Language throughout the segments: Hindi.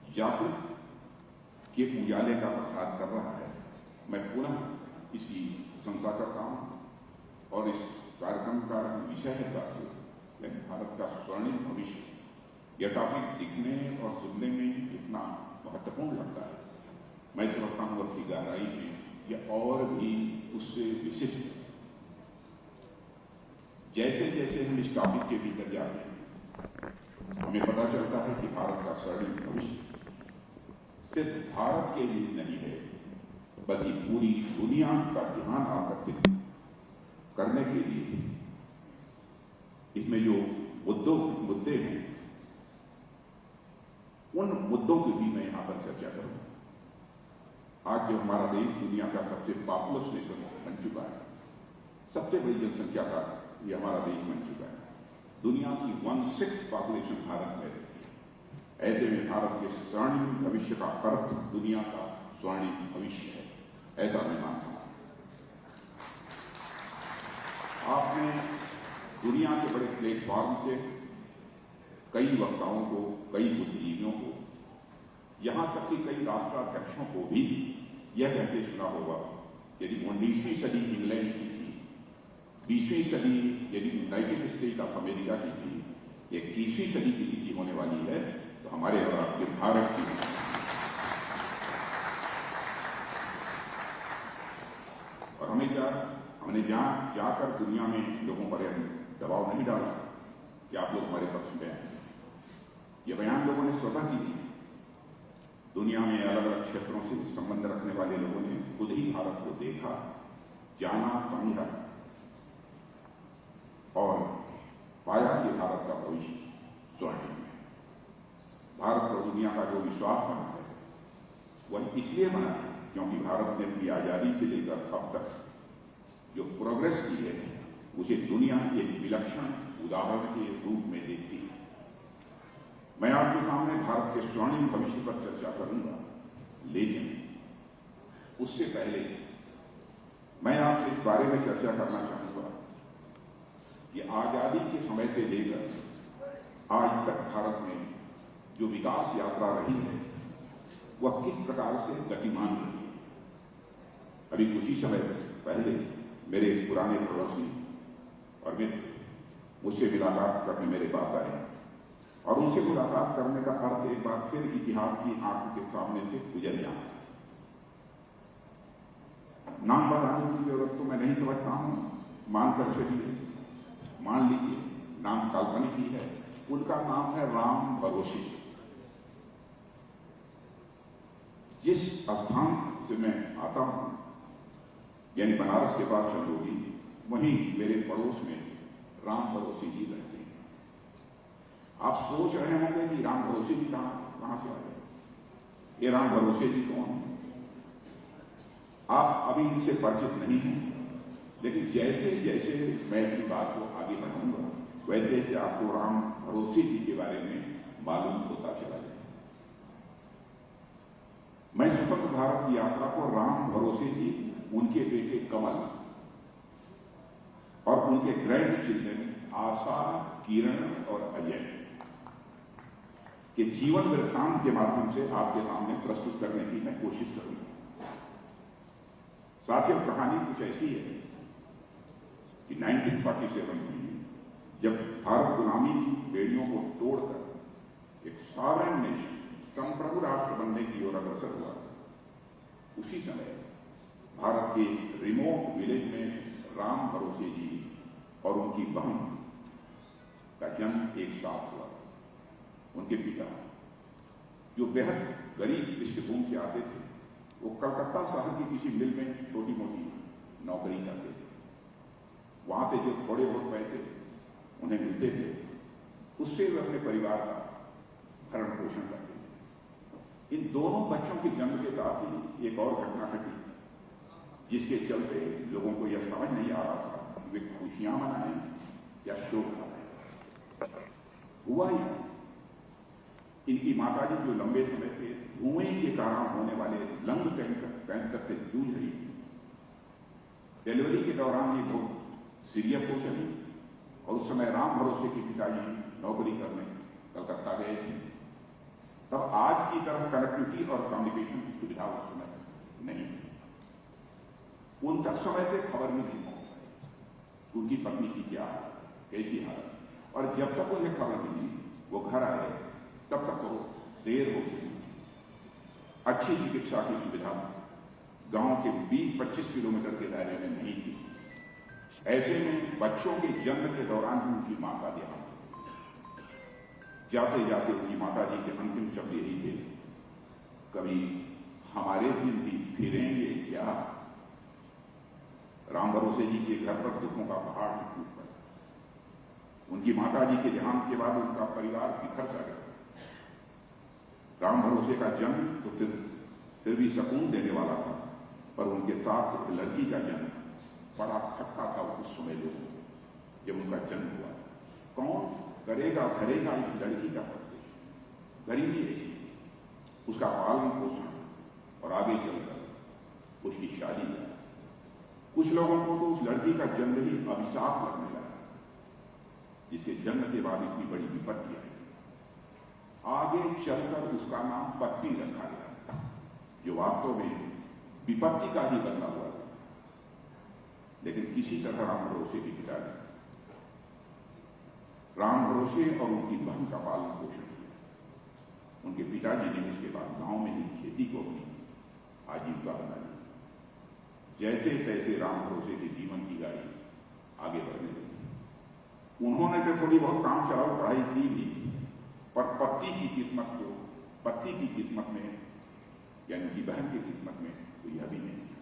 जागृत के उजाले का प्रसार कर रहा है। मैं पुनः इसकी प्रशंसा करता हूं और इस कार्यक्रम का विषय है साथियों भारत का स्वर्णिम भविष्य। यह टॉपिक दिखने और सुनने में इतना महत्वपूर्ण लगता है, मैं समझता हूं उसकी गहराई में यह और भी उससे विशिष्ट है। जैसे जैसे हम इस टॉपिक के भीतर जाते हैं हमें पता चलता है कि भारत का स्वर्णिम भविष्य सिर्फ भारत के लिए नहीं है बल्कि पूरी दुनिया का ध्यान आकर्षित करने के लिए इसमें जो मुद्दे हैं उन मुद्दों की भी मैं यहां पर चर्चा करूंगा। आज जो हमारा देश दुनिया का सबसे पॉपुलस नेशन बन चुका है, सबसे बड़ी जनसंख्या का ये हमारा देश बन चुका है, दुनिया की 1/6 पॉपुलेशन भारत में रहती है। ऐसे में भारत के स्वर्णिम भविष्य का अर्थ दुनिया का स्वर्णिम भविष्य है, ऐसा मैं मानता हूं। आपने दुनिया के बड़े प्लेटफॉर्म से कई वक्ताओं को, कई बुद्धिजीवियों को, यहां तक कि कई राष्ट्राध्यक्षों को भी यह कहते सुना होगा यदि 19वीं सदी इंग्लैंड की थी, 20वीं सदी यदि यूनाइटेड स्टेट ऑफ अमेरिका की थी, 21वीं सदी किसी की होने वाली है तो हमारे और आपके भारत की। और हमने जहां जाकर दुनिया में लोगों पर दबाव नहीं डाला कि आप लोग हमारे पक्ष में हैं। यह बयान लोगों ने स्वतः की थी। दुनिया में अलग अलग क्षेत्रों से संबंध रखने वाले लोगों ने खुद ही भारत को देखा, जाना, समझा और पाया कि भारत का भविष्य स्वर्णिम है। भारत पर दुनिया का जो विश्वास बना है वह इसलिए बना है क्योंकि भारत ने अपनी आजादी से लेकर अब तक जो प्रोग्रेस की है उसे दुनिया एक विलक्षण उदाहरण के रूप में देखती है। मैं आपके सामने भारत के स्वर्णिम भविष्य पर चर्चा करूंगा, लेकिन उससे पहले मैं आपसे इस बारे में चर्चा करना चाहूंगा कि आजादी के समय से लेकर आज तक भारत में जो विकास यात्रा रही है वह किस प्रकार से गतिमान रही है। अभी कुछ ही समय से पहले मेरे पुराने पड़ोसी और मित्र मुझसे मुलाकात करने मेरे पास आए और उनसे मुलाकात करने का अर्थ एक बार फिर इतिहास की आंखों के सामने से गुजर जाना। नाम बताने की जरूरत तो मैं नहीं समझता हूं, मानकर चलिए, मान लीजिए नाम काल्पनिक ही है। उनका नाम है राम भरोसे। जिस स्थान से मैं आता हूं यानी बनारस के पास चंदोली, वहीं मेरे पड़ोस में राम भरोसे जी रहते हैं। आप सोच रहे होंगे कि राम भरोसे जी कहां से आए, ये राम भरोसे जी कौन है? आप अभी इनसे परिचित नहीं हैं, लेकिन जैसे जैसे मैं अपनी बात को आगे बढ़ाऊंगा वैसे वैसे आपको राम भरोसे जी के बारे में मालूम होता चला जाए। मैं स्वतंत्र भारत की यात्रा को राम भरोसे जी, उनके बेटे कमल और उनके ग्रैंड चिल्ड्रन आशा, किरण और अजय के जीवन वृत्तांत के माध्यम से आपके सामने प्रस्तुत करने की मैं कोशिश करूंगा। साथियों, कहानी कुछ ऐसी है कि 1947 में जब भारत गुलामी की बेड़ियों को तोड़कर एक सॉवरेन नेशन, संप्रभु राष्ट्र बनने की ओर अग्रसर हुआ, उसी समय भारत के रिमोट विलेज में राम भरोसे जी और उनकी बहन का जन्म एक साथ हुआ। उनके पिता जो बेहद गरीब पृष्ठभूमि से आते थे, वो कलकत्ता शहर की किसी मिल में छोटी मोटी नौकरी करते थे। वहां से जो थोड़े बहुत पैसे उन्हें मिलते थे उससे वे अपने परिवार का भरण पोषण करते थे। इन दोनों बच्चों के जन्म के साथ ही एक और घटना घटी जिसके चलते लोगों को यह समझ नहीं आ रहा था कि वे खुशियां मनाएं या शोक मनाएं। हुआ ही इनकी माताजी जो लंबे समय से धुएं के कारण होने वाले लंग कैंसर से जूझ रही थी, डिलीवरी के दौरान ये बहुत सीरियस हो चली और उस समय राम भरोसे के पिताजी नौकरी करने कलकत्ता गए थे। तब आज की तरह कनेक्टिविटी और कम्युनिकेशन की सुविधा उस समय नहीं थी। उन तक समय से खबर भी नहीं पहुंच पाई उनकी पत्नी की क्या कैसी हालत, और जब तक उन्हें खबर मिली वो घर आए तब तक वो देर हो चुकी थी। अच्छी चिकित्सा की सुविधा गांव के 20-25 किलोमीटर के दायरे में नहीं थी। ऐसे में बच्चों के जन्म के दौरान ही उनकी मां का देहांत। जाते जाते उनकी माता जी के अंतिम शब्द यही थे, कभी हमारे दिन भी फिरेंगे क्या। राम भरोसे जी के घर पर दुखों का पहाड़ टूट पड़ा। उनकी माता जी के देहांत के बाद उनका परिवार बिखर सा गया। राम भरोसे का जन्म तो फिर भी सुकून देने वाला था, पर उनके साथ एक लड़की का जन्म बड़ा खटका था उस समय लोगों को। जब उनका जन्म हुआ, कौन करेगा धरेगा इस लड़की का परवरिश। गरीबी ऐसी, उसका पालन पोषण और आगे चलकर उसकी शादी हुआ। कुछ लोगों को तो उस लड़की का जन्म ही अभिशाप लगने लगा, जिसके जन्म के बाद इतनी बड़ी विपत्ति आई। आगे चलकर उसका नाम पत्ती रखा गया, जो वास्तव में विपत्ति का ही बदला हुआ था। लेकिन किसी तरह राम भरोसे के पिता ने राम भरोसे और उनकी बहन का पालन पोषण किया। उनके पिताजी ने उसके बाद गांव में ही खेती को अपनी आजीविका बना ली। जैसे तैसे राम भरोसे के जीवन की गाड़ी आगे बढ़ने लगी। उन्होंने तो थोड़ी बहुत काम चलाओ पढ़ाई की भी, पर पत्ती की किस्मत में यानी उनकी बहन की किस्मत में तो यह भी नहीं था।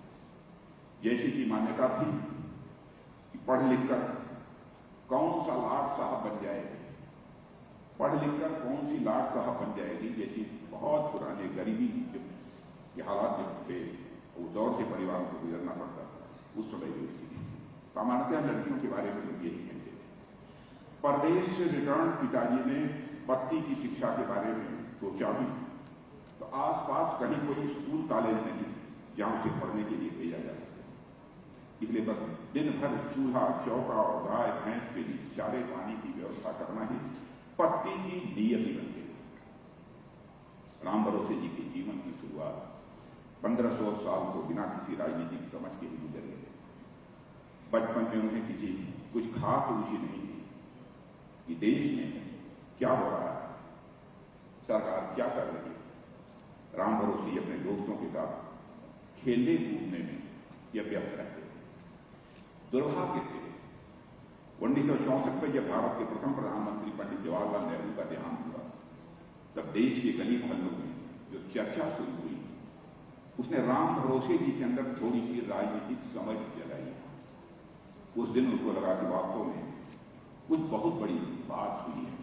जैसी की मान्यता थी कि पढ़ लिखकर कौन सा लाट साहब बन जाएगी, पढ़ लिखकर कौन सी लाट साहब बन जाएगी, जैसी बहुत पुराने गरीबी के हालात जब थे उस दौर से परिवारों को गुजरना पड़ता था, उस समय की स्थिति सामान्यतः लड़कियों के बारे में लोग यही कहते थे। परदेश से रिटर्न पिताजी ने पत्ती की शिक्षा के बारे में सोचा भी, तो आसपास कहीं कोई स्कूल कॉलेज नहीं जहां उसे पढ़ने के लिए भेजा जा सके। इसलिए बस दिन भर चूल्हा चौका और गाय भैंस के लिए चारे पानी की व्यवस्था करना ही पत्ती की नियति बन गई। राम भरोसे जी के जीवन की शुरुआत 1500 साल को बिना किसी राजनीतिक समझ के ही गुजर गए। बचपन में उन्हें कुछ खास रुचि नहीं थी कि देश में क्या हो रहा है, सरकार क्या कर रही है। राम भरोसे अपने दोस्तों के साथ खेलने कूदने में यह व्यस्त रहते थे। दुर्भाग्य से 1964 में जब भारत के प्रथम प्रधानमंत्री पंडित जवाहरलाल नेहरू का देहांत हुआ, तब देश के गली मोहल्लों में जो चर्चा शुरू हुई, उसने राम भरोसे जी के अंदर थोड़ी सी राजनीतिक समझ जगाई। उस दिन उनको लगा कि वास्तव में कुछ बहुत बड़ी बात हुई है।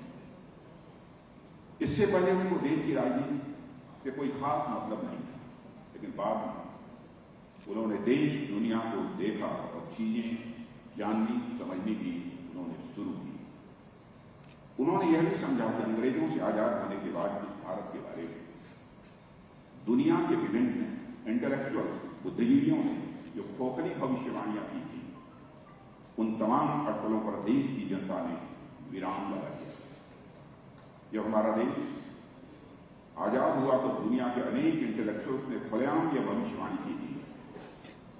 इससे पहले उनको देश की राजनीति से कोई खास मतलब नहीं था, लेकिन बाद में उन्होंने देश दुनिया को देखा और चीजें जाननी समझनी भी उन्होंने शुरू की। उन्होंने यह भी समझा कि अंग्रेजों से आजाद होने के बाद इस भारत के बारे में दुनिया के विभिन्न इंटेलेक्चुअल बुद्धिजीवियों ने जो खोखली भविष्यवाणियां की थी, उन तमाम अटकलों पर देश की जनता ने विराम लगा दिया। जब हमारा देश आजाद हुआ तो दुनिया के अनेक इंटेलेक्चुअल्स ने खुलेआम यह भविष्यवाणी की थी,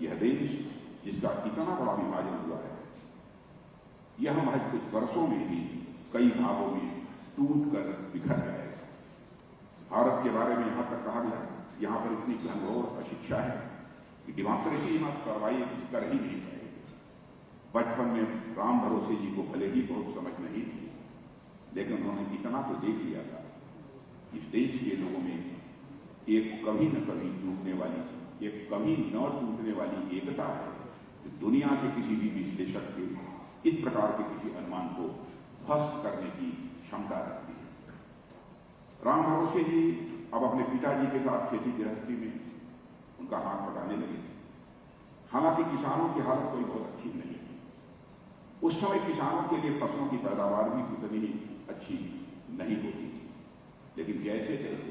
यह देश जिसका इतना बड़ा विभाजन हुआ है, यह महज कुछ वर्षों में ही कई भागों में टूट कर बिखर जाएगा। भारत के बारे में यहां तक कहा गया, यहां पर इतनी घनघोर अशिक्षा है कि डेमोक्रेसी में कार्रवाई कर ही नहीं पाएगी। बचपन में राम भरोसे जी को भले ही बहुत समझ नहीं थी, लेकिन उन्होंने इतना तो देख लिया था, इस देश के लोगों में एक कभी न कभी टूटने वाली, एक कभी न टूटने वाली एकता है, जो दुनिया के किसी भी विश्लेषक के इस प्रकार के किसी अनुमान को ध्वस्त करने की क्षमता रखती है। राम भरोसे जी अब अपने पिताजी के साथ खेती गृहस्थी में उनका हाथ बटाने लगे। हालांकि किसानों की हालत कोई बहुत अच्छी नहीं थी। उस समय किसानों के लिए फसलों की पैदावार भी उतनी ही अच्छी नहीं होती थी, लेकिन जैसे जैसे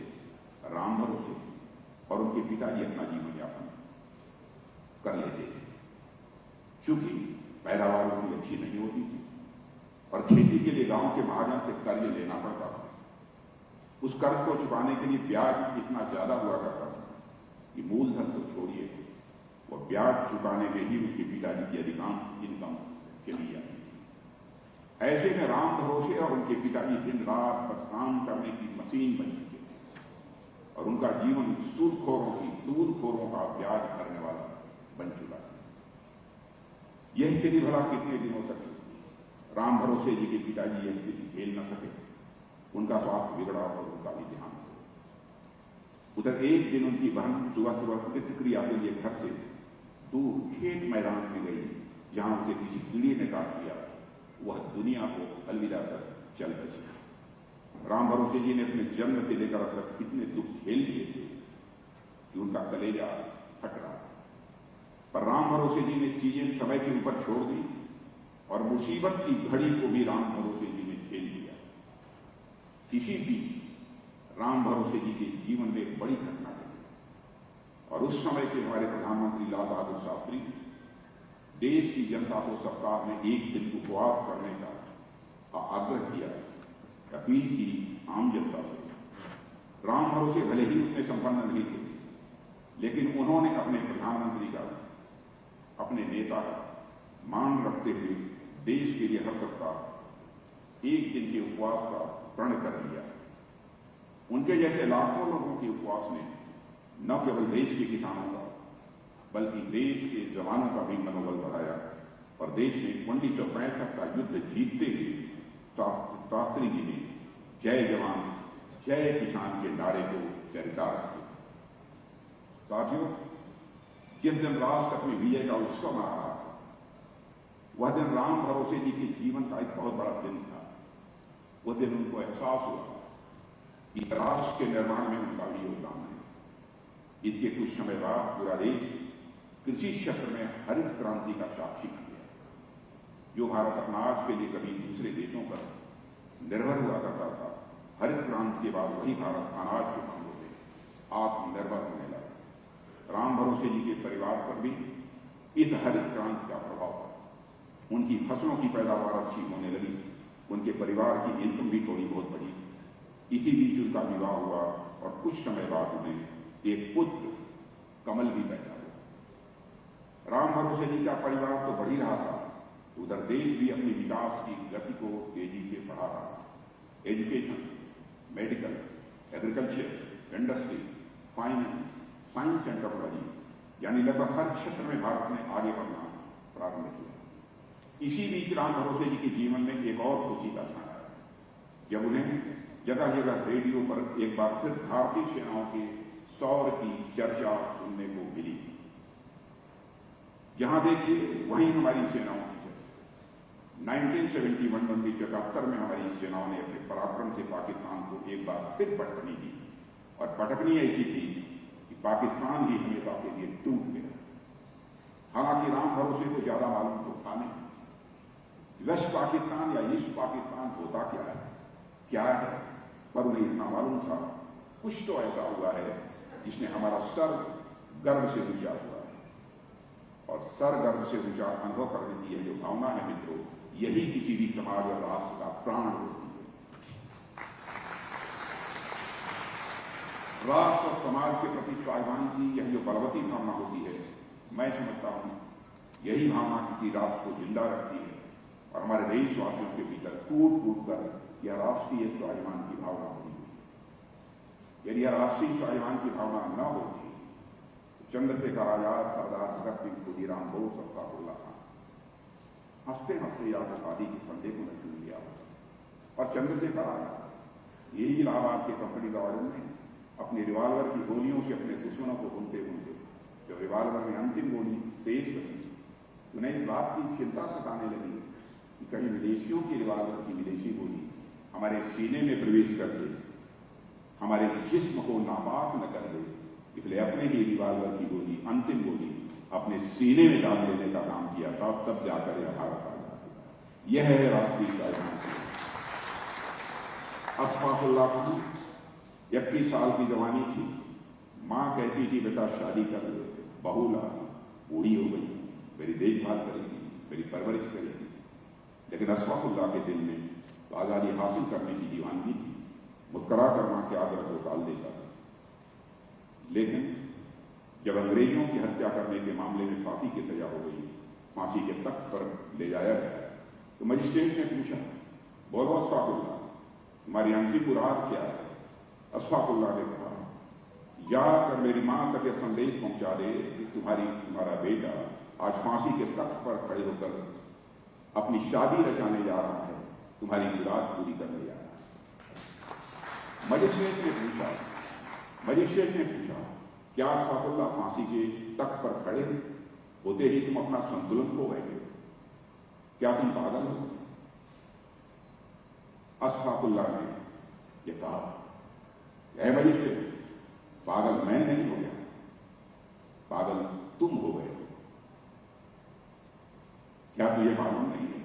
राम भरोसे और उनके पिताजी अपना जीवन यापन कर लेते थे, चूंकि पैदावार उतनी अच्छी नहीं होती थी और खेती के लिए गांव के महाजन से कर्ज लेना पड़ता था, उस कर्ज को चुकाने के लिए ब्याज इतना ज्यादा हुआ करता था कि मूलधन तो छोड़िए, वह ब्याज चुकाने में ही उनके पिताजी की अधिकांश इनकम चली जाती थी। ऐसे में राम भरोसे और उनके पिताजी दिन रात बस काम करने की मशीन बन चुके थे और उनका जीवन सूदखोरों का ब्याज भरने वाला बन चुका था। यह स्थिति भला कितने दिनों तक चली। राम भरोसे जी के पिताजी यह स्थिति झेल न सके, उनका स्वास्थ्य बिगड़ा और उनका भी देहांत हो। उधर एक दिन उनकी बहन सुबह सुबह नित्य क्रिया के लिए घर से दूर खेत मैदान में गई, जहां उसे किसी कीड़े ने काट लिया। वह दुनिया को अलविदा कर चल बसी। राम भरोसे जी ने अपने जन्म से लेकर अब तक इतने दुख झेल लिए थे कि उनका कलेजा फट रहा था, पर राम भरोसे जी ने चीजें समय के ऊपर छोड़ दी और मुसीबत की घड़ी को भी राम भरोसे जी ने झेल लिया। इसी बीच राम भरोसे जी के जीवन में एक बड़ी घटना घटी और उस समय के हमारे प्रधानमंत्री लाल बहादुर शास्त्री देश की जनता को सप्ताह में एक दिन उपवास करने का आग्रह किया, अपील की आम जनता से। राम भरोसे भले ही उतने संपन्न नहीं थे, लेकिन उन्होंने अपने प्रधानमंत्री का, अपने नेता का मान रखते हुए देश के लिए हर सप्ताह एक दिन के उपवास का प्रण कर लिया। उनके जैसे लाखों लोगों के उपवास ने न केवल देश के किसानों का बल्कि देश के जवानों का भी मनोबल बढ़ाया और देश में 1965 का युद्ध जीतते हुए शास्त्री जी ने जय जवान जय किसान के नारे को स्वीकार किया। साथियों, जिस दिन राष्ट्र अपनी विजय का उत्सव मना रहा था, वह दिन राम भरोसे जी के जीवन का एक बहुत बड़ा दिन था। वह दिन उनको एहसास हुआ कि इस राष्ट्र के निर्माण में उनका भी योगदान है। इसके कुछ समय बाद पूरा देश कृषि क्षेत्र में हरित क्रांति का साक्षी बन गया। जो भारत अनाज के लिए कभी दूसरे देशों पर निर्भर हुआ करता था, हरित क्रांति के बाद वही भारत अनाज के मामलों में आत्मनिर्भर होने लगा। राम भरोसे जी के परिवार पर भी इस हरित क्रांति का प्रभाव पड़ा। उनकी फसलों की पैदावार अच्छी होने लगी, उनके परिवार की इनकम भी थोड़ी बहुत बढ़ी। इसी बीच उनका विवाह हुआ और कुछ समय बाद उन्हें एक पुत्र कमल भी पैदा हुआ। राम भरोसे जी का परिवार तो बढ़ ही रहा था, उधर देश भी अपनी विकास की गति को तेजी से बढ़ा रहा था। Education, medical, agriculture, industry, finance, science and technology यानी लगभग हर क्षेत्र में भारत ने आगे बढ़ना प्रारंभ किया। इसी बीच राम भरोसे जी के जीवन में एक और खुशी का क्षण आया, जब उन्हें जगह जगह रेडियो पर एक बार फिर भारतीय सेनाओं के शौर्य की चर्चा सुनने को मिली। जहां देखिए वहीं हमारी सेनाओं की चर्चा। 1971 में हमारी सेनाओं ने अपने पराक्रम से पाकिस्तान को एक बार फिर पटकनी दी और पटकनी ऐसी थी कि पाकिस्तान ही हमेशा के लिए टूट गया। हालांकि राम भरोसे को ज्यादा मालूम तो था नहीं वेस्ट पाकिस्तान या ईस्ट पाकिस्तान होता क्या है, पर उन्हें इतना मालूम था कुछ तो ऐसा हुआ है जिसने हमारा सर गर्व से ऊंचा हुआ है। और सर गर्व से ऊंचा अनुभव करने की यह जो भावना है मित्रों, यही किसी भी समाज और राष्ट्र का प्राण होती है। राष्ट्र और समाज के प्रति स्वाभिमान की यह जो बलवती भावना होती है, मैं समझता हूं यही भावना किसी राष्ट्र को जिंदा रखती है और हमारे देशवासियों के भीतर कूट कूट कर यह राष्ट्रीय स्वाभिमान की भावना होती है। यदि यह राष्ट्रीय स्वाभिमान की भावना न होती, चंद्रशेखर आजाद, सरदार भगत सिंह, खुदीराम बोस, अशफाकुल्लाह खान हंसते हंसते या तो शादी के फंदे को न चुन लिया होता। और चंद्रशेखर आजाद यही इलाहाबाद के कंपनी गार्डन में अपने रिवाल्वर की गोलियों से अपने दुश्मनों को भूनते भूनते जब रिवाल्वर में अंतिम गोली शेष बची, उन्हें इस बात की चिंता सताने लगी कि कहीं विदेशियों की रिवाल्वर की विदेशी गोली हमारे सीने में प्रवेश करके हमारे जिस्म को नापाक न कर दे, इसलिए अपने ही रिवाल्वर की गोली, अंतिम गोली अपने सीने में डाल देने का काम किया था। तब जाकर यह भारत आजाद हुआ। यह है राष्ट्रीय स्वाभिमान। अशफाकुल्लाह खान 31 साल की जवानी थी। मां कहती थी बेटा शादी कर लो, बहू ला, बूढ़ी हो गई, मेरी देखभाल करेगी, मेरी परवरिश करेगी। लेकिन अशफाकुल्लाह के दिल में आजादी हासिल करने की दीवानगी थी। मुस्करा कर मां के आदर को टाल देता था। लेकिन जब अंग्रेजों की हत्या करने के मामले में फांसी की सजा हो गई, फांसी के तख्त पर ले जाया गया, तो मजिस्ट्रेट ने पूछा, बोलो अशफाकुल्लाह, तुम्हारी अंतिम मुराद क्या है? अशफाकुल्लाह ने कहा, या कर मेरी मां तक यह संदेश पहुंचा दे कि तुम्हारा बेटा आज फांसी के तख्त पर खड़े होकर अपनी शादी रचाने जा रहा है, तुम्हारी मुराद पूरी करने जा रहा है। मजिस्ट्रेट ने पूछा, क्या अशफाकुल्लाह फांसी के तख्त पर खड़े होते ही तुम अपना संतुलन खो बैठे? क्या तुम पागल हो? अशफाकुल्लाह ने यह कहा, ऐ मजिस्ट्रेट, पागल मैं नहीं हो गया, पागल तुम हो गए। क्या तुझे मालूम नहीं है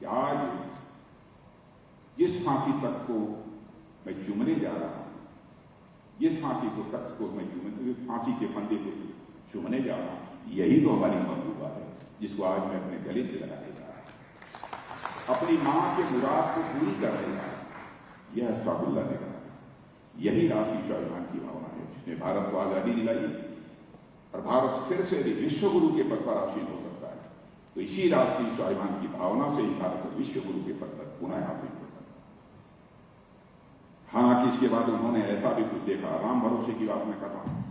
कि आज जिस फांसी तख्त को मैं चूमने जा रहा हूं, जिस फांसी को तख्त को मैं फांसी के फंदे को चूमने जा रहा हूं, यही तो हमारी महबूबा है जिसको आज मैं अपने गले से लगाने जा रहा हूं, अपनी मां के मुराद को पूरी करने जा रहा हूं। यह अशफाकुल्लाह ने कहा। यही राष्ट्रीय स्वाभिमान की भावना है जिसने भारत को आजादी दिलाई और भारत फिर से विश्व गुरु के पद पर आसीन हो सकता है। तो इसी राष्ट्रीय स्वाभिमान की भावना से ही भारत विश्व गुरु के पद पर पुनः आसीन हो सकता है। हालांकि इसके बाद उन्होंने ऐसा भी कुछ देखा, राम भरोसे की बात मैं कर रहा हूं,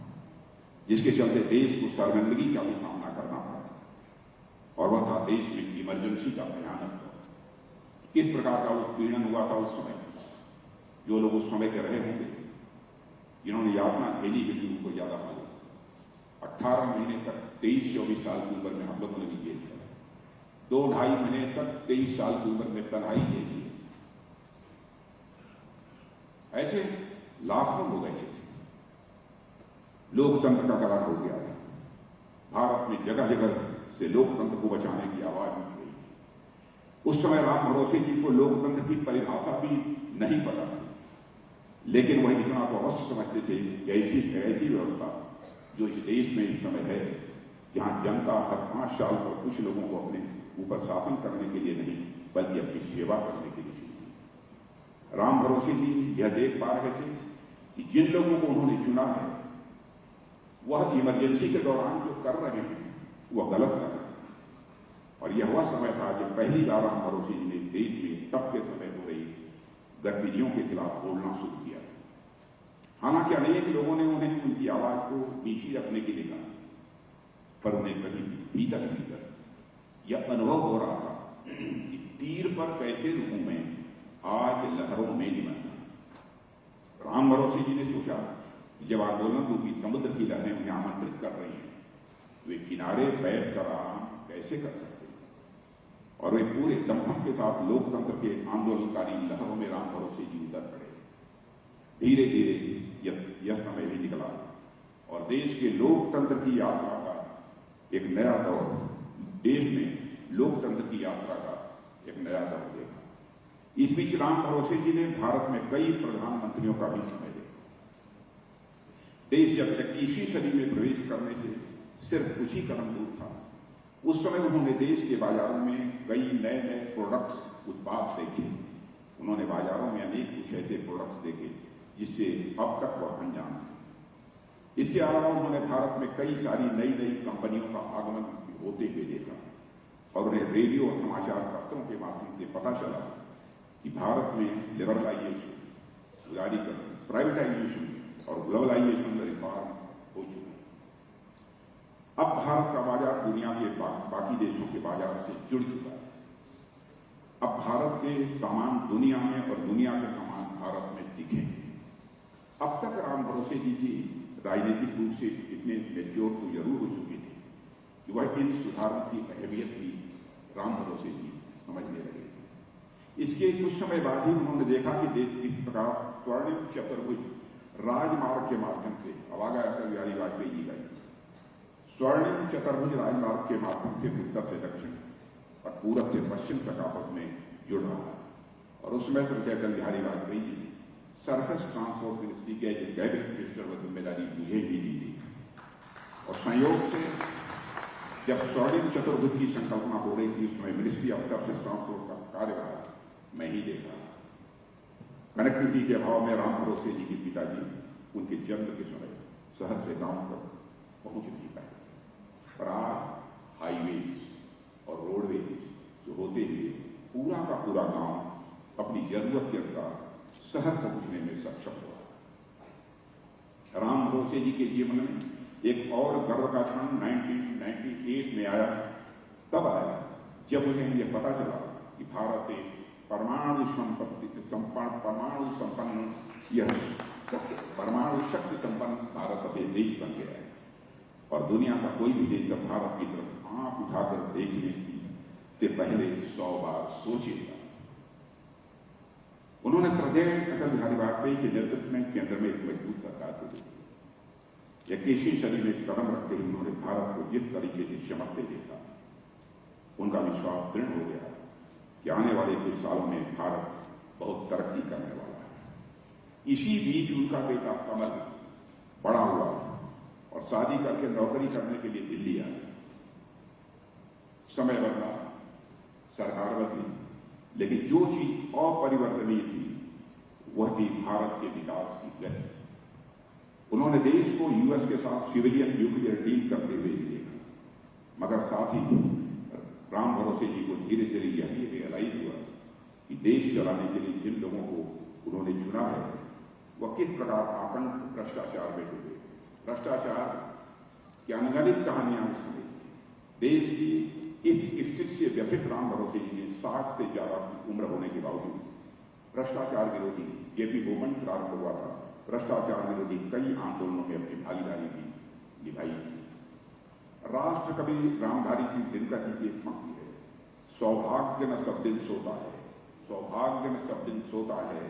जिसके चलते देश को शर्मिंदगी का भी सामना करना पड़ा, और वह था देश में इमरजेंसी का भयानक। किस प्रकार का उत्पीड़न हुआ था उस समय, जो लोग उस समय के रहे होंगे, जिन्होंने यातना झेली होगी, उनको ज्यादा मालूम। 18 महीने तक 23-24 साल की उम्र में हम लोगों ने भी जेल किया, 2-2.5 महीने तक 23 साल की उम्र में तन्हाई झेली। ऐसे लाखों लोग ऐसे थे। लोकतंत्र का करार हो गया था। भारत में जगह जगह से लोकतंत्र को बचाने की आवाज उठ रही थी। उस समय राम भरोसे जी को लोकतंत्र की परिभाषा भी नहीं पता थी, लेकिन वह इतना तो अवश्य समझते थे कि ऐसी व्यवस्था जो इस देश में इस समय है, जहां जनता हर 5 साल पर कुछ लोगों को अपने ऊपर शासन करने के लिए नहीं, बल्कि अपनी सेवा करने के लिए चुनी। राम भरोसे जी यह देख पा रहे थे कि जिन लोगों को उन्होंने चुना है, वह इमरजेंसी के दौरान जो कर रहे हैं वह गलत कर रहे हैं। और यह वह समय था जब पहली बार राम भरोसे जी ने देश में तब के समय हो रही गतिविधियों के खिलाफ बोलना शुरू किया। हालांकि अनेक लोगों ने उन्हें उनकी आवाज को नीची रखने के लिए कहा, पर उन्हें कहीं भीतर भीतर यह अनुभव हो रहा था कि तीर पर कैसे रुकूं मैं, आज लहरों में निमंत्रण। राम भरोसे जी ने सोचा, जब आंदोलन रूपी समुद्र की लहरें उन्हें आमंत्रित कर रही हैं, वे किनारे बैठ कर आराम कैसे कर सकते हैं। और वे पूरे दमखम के साथ लोकतंत्र के आंदोलनकारी लहरों में राम भरोसे जी उतर पड़े। धीरे धीरे यह समय भी निकला और देश के लोकतंत्र की यात्रा का एक नया दौर, देश में लोकतंत्र की यात्रा का एक नया दौर देखा। इस बीच राम भरोसे जी ने भारत में कई प्रधानमंत्रियों का भी समय देखा। देश जब 21वीं सदी में प्रवेश करने से सिर्फ कुछ ही कदम दूर था, उस समय उन्होंने देश के बाजारों में कई नए नए प्रोडक्ट्स, उत्पाद देखे। उन्होंने बाजारों में अनेक कुछ ऐसे प्रोडक्ट्स देखे जिससे अब तक वह अनजान थे। इसके अलावा उन्होंने भारत में कई सारी नई नई कंपनियों का आगमन होते हुए देखा और उन्हें रेडियो और समाचार पत्रों के माध्यम से पता चला कि भारत में लिबरलाइजेशन, उदारीकरण, प्राइवेटाइजेशन और ग्लोबलाइजेशन रिफॉर्म हो चुके हैं। अब भारत का बाजार दुनिया के बाकी देशों के बाजार से जुड़ चुका है। अब भारत के सामान दुनिया में और दुनिया के सामान भारत में दिखेंगे। अब तक राम भरोसे जी की राजनीतिक रूप से इतने मैच्योर तो जरूर हो चुके थे कि वह इन सुधारों की अहमियत भी राम भरोसे जी समझने लगे थे। इसके कुछ समय बाद ही उन्होंने देखा कि देश किस प्रकार स्वर्णिम चतुर्भुज राजमार्ग के माध्यम से, आवागा अटल बिहारी वाजपेयी जी का स्वर्णिम चतुर्भुज राजमार्ग के माध्यम से उत्तर से दक्षिण और पूरब से पश्चिम तक आपस में जुड़ रहा है। और उस समय Atal Bihari Vajpayee ji surface transport ministry के जो कैबिनेट मिनिस्टर वह जिम्मेदारी मुझे भी दी थी। और संयोग से जब स्वर्णिम चतुर्भुज की संकल्पना हो रही थी, उस समय मिनिस्ट्री ऑफ सरफेस ट्रांसपोर्ट का कार्यभार मैं ही देख रहा था। कनेक्टिविटी के अभाव में राम भरोसे जी के पिताजी उनके जन्म के समय शहर से गांव तक पहुंच नहीं पाए, पर आज हाईवेज और रोडवेज जो होते हुए पूरा का पूरा गांव अपनी जरूरत के अनुसार शहर पहुंचने में सक्षम हुआ। राम भरोसे जी के जीवन में एक और गर्व का क्षण 1998 में आया। तब आया जब उन्हें यह पता चला कि भारत एक परमाणु शक्ति संपन्न भारत अब देश बन गया है और दुनिया का कोई भी देश जब भारत की तरफ आंख उठाकर देखने से पहले 100 बार सोचेगा। उन्होंने श्रद्धेय अटल बिहारी वाजपेयी के नेतृत्व में केंद्र में एक मजबूत सरकार को दी। 21वीं सदी में कदम रखते हुए उन्होंने भारत को जिस तरीके से चमकते देखा, उनका विश्वास दृढ़ हो गया कि आने वाले कुछ सालों में भारत बहुत तरक्की करने वाला है। इसी बीच उनका बेटा कमल बड़ा हुआ और शादी करके नौकरी करने के लिए दिल्ली आया। समय बदला, सरकार बदली, लेकिन जो चीज अपरिवर्तनीय थी वह थी भारत के विकास की गति। उन्होंने देश को यूएस के साथ सिविलियन न्यूक्लियर डील करते हुए भी देखा, मगर साथ ही राम भरोसे जी को धीरे धीरे यह भी रियलाइज हुआ कि देश चलाने के लिए जिन लोगों को उन्होंने चुना है वह किस प्रकार आकंठ भ्रष्टाचार में डूबे। भ्रष्टाचार की अनगणित कहानियां सुनी। देश की इस स्थिति से व्यथित राम भरोसे जी ने 60 से ज्यादा की उम्र होने के बावजूद भ्रष्टाचार विरोधी जेपी मूवमेंट प्रारंभ हुआ था। भ्रष्टाचार विरोधी कई आंदोलनों में अपनी भागीदारी भी निभाई थी। राष्ट्र कवि रामधारी सिंह दिनकर जी की एक पंक्ति है, सौभाग्य न सब दिन सोता है, सौभाग्य में सब दिन सोता है,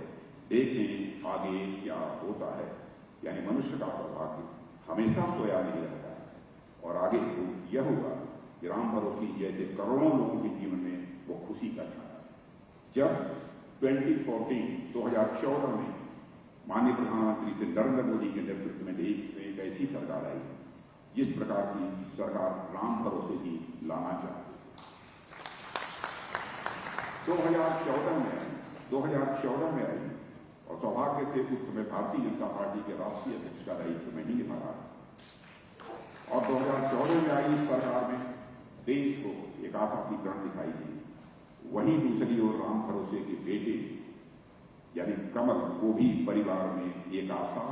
देखें आगे क्या होता है। यानी मनुष्य का सौभाग्य हमेशा सोया नहीं रहता है। और आगे तो यह हुआ कि राम भरोसे जैसे करोड़ों लोगों के जीवन में वो खुशी का क्षण है जब 2014 में माननीय प्रधानमंत्री श्री नरेंद्र मोदी के नेतृत्व में देश में एक ऐसी सरकार आई जिस प्रकार की सरकार राम भरोसे जी लाना चाहती। 2014 में आई और सौभाग्य से उस समय भारतीय जनता पार्टी के राष्ट्रीय अध्यक्ष का दायित्व मैं ही निभा रहा था। और 2014 में आई इस सरकार में देश को एक आशा की किरण दिखाई दी। वहीं दूसरी ओर राम भरोसे के बेटे यानी कमल को भी परिवार में एक आशा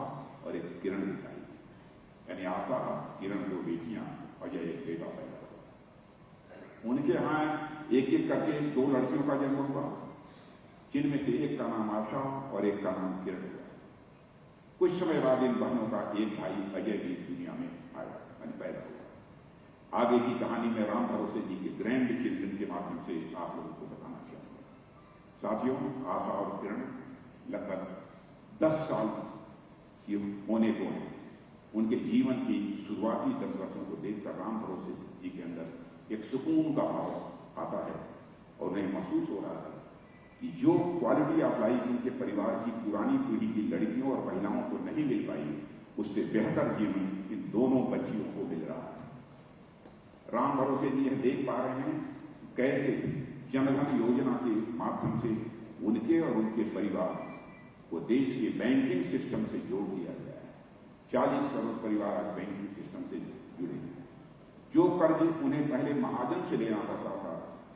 और एक किरण दिखाई, यानी आशा किरण दो बेटियां और यह एक बेटा पैदा हुआ। उनके यहाँ एक एक करके 2 लड़कियों का जन्म हुआ, जिनमें से एक का नाम आशा और एक का नाम किरण हुआ। कुछ समय बाद इन बहनों का एक भाई अजय भी दुनिया में आया, यानी पैदा हुआ। आगे की कहानी में राम भरोसे जी के ग्रैंड चिल्ड्रन के माध्यम से आप लोगों को बताना चाहूंगा। साथियों, आशा और किरण लगभग 10 साल की होने को है। उनके जीवन की शुरुआती 10 वर्षों को देखकर राम भरोसे जी के अंदर एक सुकून का भाव आता है और उन्हें महसूस हो रहा है कि जो क्वालिटी ऑफ लाइफ उनके परिवार की पुरानी पीढ़ी की लड़कियों और महिलाओं को नहीं मिल पाई, उससे बेहतर जीवन इन दोनों बच्चियों को मिल रहा है। राम भरोसे जी यह देख पा रहे हैं कैसे जनधन योजना के माध्यम से उनके और उनके परिवार को देश के बैंकिंग सिस्टम से जोड़ दिया गया है। 40 करोड़ परिवार आज बैंकिंग सिस्टम से जुड़े हैं। जो कर्ज उन्हें पहले महाजन से लेना पड़ता था,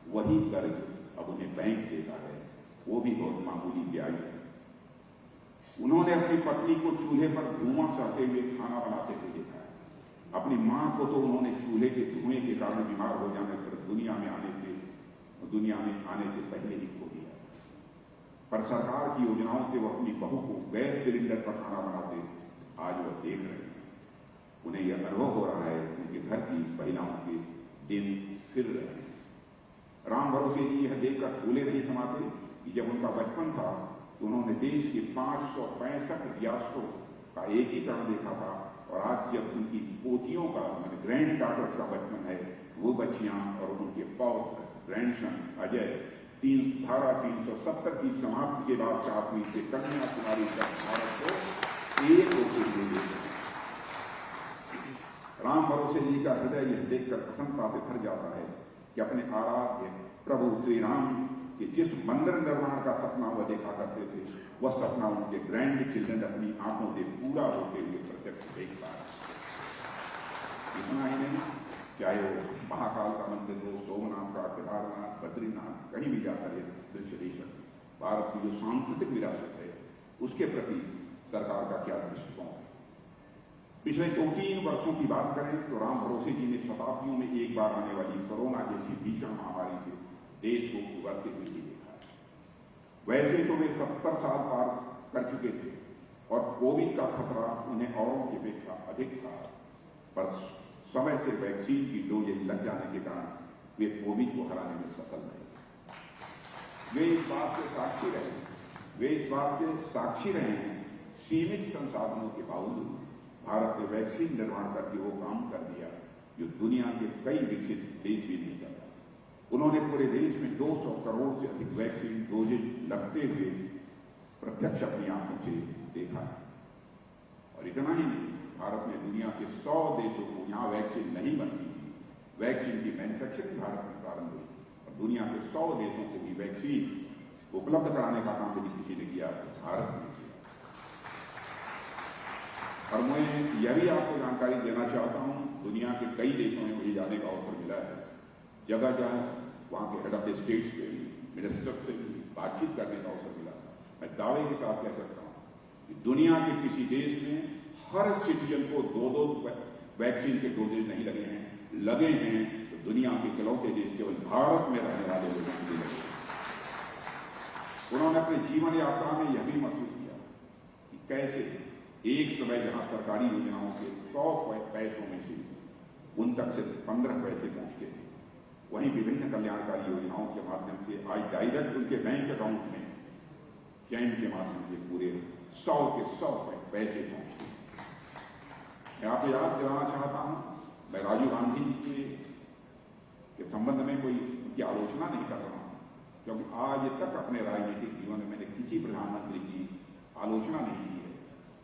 वही कर्ज अब उन्हें बैंक देता है, वो भी बहुत मामूली ब्याज है। उन्होंने अपनी पत्नी को चूल्हे पर धुआं सहते हुए खाना बनाते हुए देखा है। अपनी मां को तो उन्होंने चूल्हे के धुएं के कारण बीमार हो जाने पर दुनिया में आने से पहले ही खो दिया। पर सरकार की योजनाओं से वो अपनी बहू को गैस सिलेंडर पर खाना बनाते आज वह देख रहे हैं। उन्हें यह अनुभव हो रहा है उनके घर की महिलाओं के दिन फिर रहे हैं। राम भरोसे जी यह देखकर फूले नहीं समाते कि जब उनका बचपन था तो उन्होंने देश के 565 रियासतों का एकीकरण देखा था, और आज जब उनकी पोतियों का ग्रैंड डॉटर्स का बचपन है, वो बच्चियां और उनके पौत्र ग्रैंडसन अजय धारा 370 की समाप्ति के बाद कश्मीर से कन्याकुमारी तक भारत को एक होते हुए राम भरोसे जी का हृदय यह देखकर प्रसन्नता से भर जाता है कि अपने आराध्य प्रभु श्री राम कि जिस मंदिर निर्माण का सपना वह देखा करते थे, वह सपना उनके ग्रैंड चिल्ड्रन अपनी आंखों से पूरा होते हुए प्रत्यक्ष देख पा रहे। इतना ही नहीं, चाहे वो महाकाल का मंदिर हो, सोमनाथ का, केदारनाथ, बद्रीनाथ, कहीं भी जाकर ये दृश्य देख सकते। भारत की जो सांस्कृतिक विरासत है उसके प्रति सरकार का क्या दृष्टिकोण है। पिछले 2-3 वर्षों की बात करें तो राम भरोसे जी ने शताब्दियों में एक बार आने वाली कोरोना जैसी भीषण महामारी से देश को उबरते हुए देखा है। वैसे तो वे 70 साल पार कर चुके थे और कोविड का खतरा उन्हें औरों की अपेक्षा अधिक था, पर समय से वैक्सीन की डोजेज लग जाने के कारण वे कोविड को हराने में सफल रहे। वे इस बात के साक्षी रहे हैं, सीमित संसाधनों के बावजूद भारत ने वैक्सीन निर्माण करके वो काम कर दिया जो दुनिया के कई विकसित देश भी नहीं कर पाए। उन्होंने पूरे देश में 200 करोड़ से अधिक वैक्सीन डोजेज लगते हुए प्रत्यक्ष अपनी आंखों से देखा है। और इतना ही नहीं, भारत में दुनिया के 100 देशों को यहाँ वैक्सीन नहीं बनती थी, वैक्सीन की मैन्युफैक्चरिंग भारत में प्रारंभ हुई और दुनिया के 100 देशों को भी वैक्सीन उपलब्ध कराने का काम यदि किसी ने किया तो भारत ने किया। और मैं यह भी आपको जानकारी देना चाहता हूँ, दुनिया के कई देशों में मुझे जाने का अवसर मिला है। जगह जगह वहाँ के हेड ऑफ स्टेट से भी, मिनिस्टर से भी बातचीत करने का अवसर मिला। मैं दावे के साथ कह सकता हूँ कि दुनिया के किसी देश में हर सिटीजन को 2-2 वैक्सीन के डोजेज नहीं लगे हैं। लगे हैं तो दुनिया के इकलौते देश केवल भारत में रहने वाले लोगों को लगे। उन्होंने अपने जीवन यात्रा में यह भी महसूस किया कि कैसे एक समय जहां सरकारी योजनाओं के 100 पैसों में से उन तक सिर्फ 15 पैसे पहुंचते थे, वहीं विभिन्न कल्याणकारी योजनाओं के माध्यम से आज डायरेक्ट उनके बैंक अकाउंट में चैन के माध्यम से पूरे 100 के 100 पैसे पहुंचते हैं। मैं आपको याद दिलाना चाहता हूं, मैं राजीव गांधी जी के संबंध में कोई उनकी आलोचना नहीं कर रहा हूं, क्योंकि आज तक अपने राजनीतिक जीवन में मैंने किसी प्रधानमंत्री की आलोचना नहीं की है,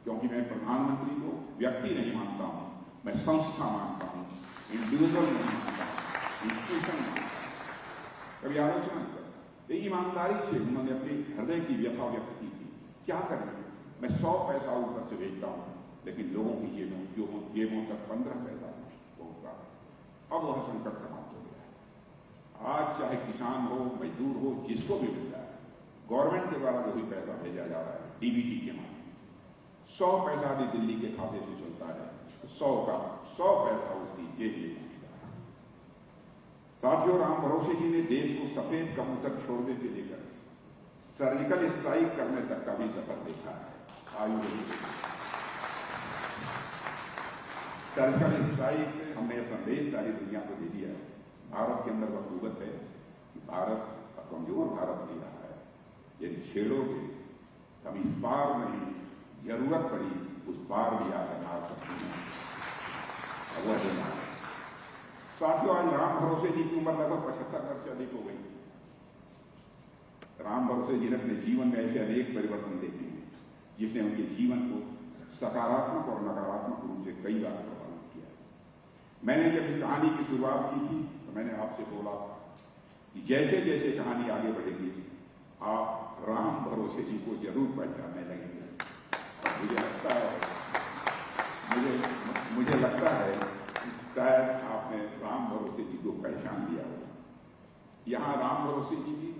क्योंकि मैं प्रधानमंत्री को व्यक्ति नहीं मानता हूं, मैं संस्था मानता हूं, इंडिविजुअल नहीं मानता हूं, इंस्टीट्यूशन मानता हूं, कभी आलोचना नहीं करता। ये ईमानदारी से उन्होंने अपने हृदय की व्यथा व्यक्त की थी। क्या करें, मैं 100 पैसा ऊपर से भेजता हूं, लेकिन लोगों की जेबों तक 15 पैसा पहुंच रहा है। अब वह संकट समाप्त हो गया है। आज चाहे किसान हो, मजदूर हो, जिसको भी मिल जाए, गवर्नमेंट के द्वारा वही पैसा भेजा जा रहा है डीबीटी के माध्यम से। 100 पैसा भी दिल्ली के खाते से चलता है, 100 पैसा उसकी जेब में पहुंचता है। साथियों, राम भरोसे जी ने देश को सफेद कबूतर छोड़ने से लेकर सर्जिकल स्ट्राइक करने तक का भी सफर देखा है। सर्जिकल स्ट्राइक से हमने संदेश सारी दुनिया को दे दिया है। भारत के अंदर वह कुवत है कि भारत कमजोर भारत नहीं रहा है। यदि छेड़ोगे हम इस पार नहीं, जरूरत पड़ी उस पार भी आकर मार सकते हैं। वह दिन है। साथियों, आज राम भरोसे जी की उम्र लगभग 75 वर्ष से अधिक हो गई। राम भरोसे जी ने अपने जीवन में ऐसे अनेक परिवर्तन देखे हैं जिसने उनके जीवन को सकारात्मक और नकारात्मक रूप से कई बार प्रभावित किया है। मैंने जब इस कहानी की शुरुआत की थी तो मैंने आपसे बोला था कि जैसे जैसे कहानी आगे बढ़ेगी आप राम भरोसे जी को जरूर पहचानने लगेंगे। मुझे लगता है कि शायद आपने राम भरोसे जी को पहचान लिया होगा। यहाँ राम भरोसे जी की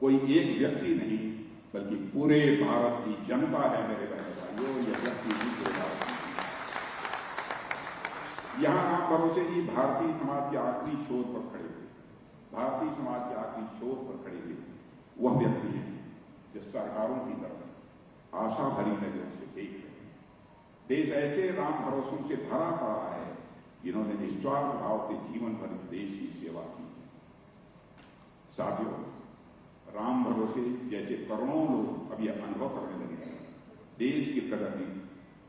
कोई एक व्यक्ति नहीं बल्कि पूरे भारत की जनता है। मेरे बहन भाइयों, यह व्यक्ति पूरे भारत की। यहाँ राम भरोसे जी भारतीय समाज के आखिरी छोर पर खड़े हुए, भारतीय समाज के आखिरी छोर पर खड़े हुए वह व्यक्ति है जो सरकारों की तरफ आशा भरी नजरों से देख रहे हैं। देश ऐसे राम भरोसों से भरा पड़ा है जिन्होंने निस्वार्थ भाव से जीवन भर देश की सेवा की। साथियों, राम भरोसे जैसे करोड़ों लोग अब यह अनुभव करने लगे हैं, देश की प्रगति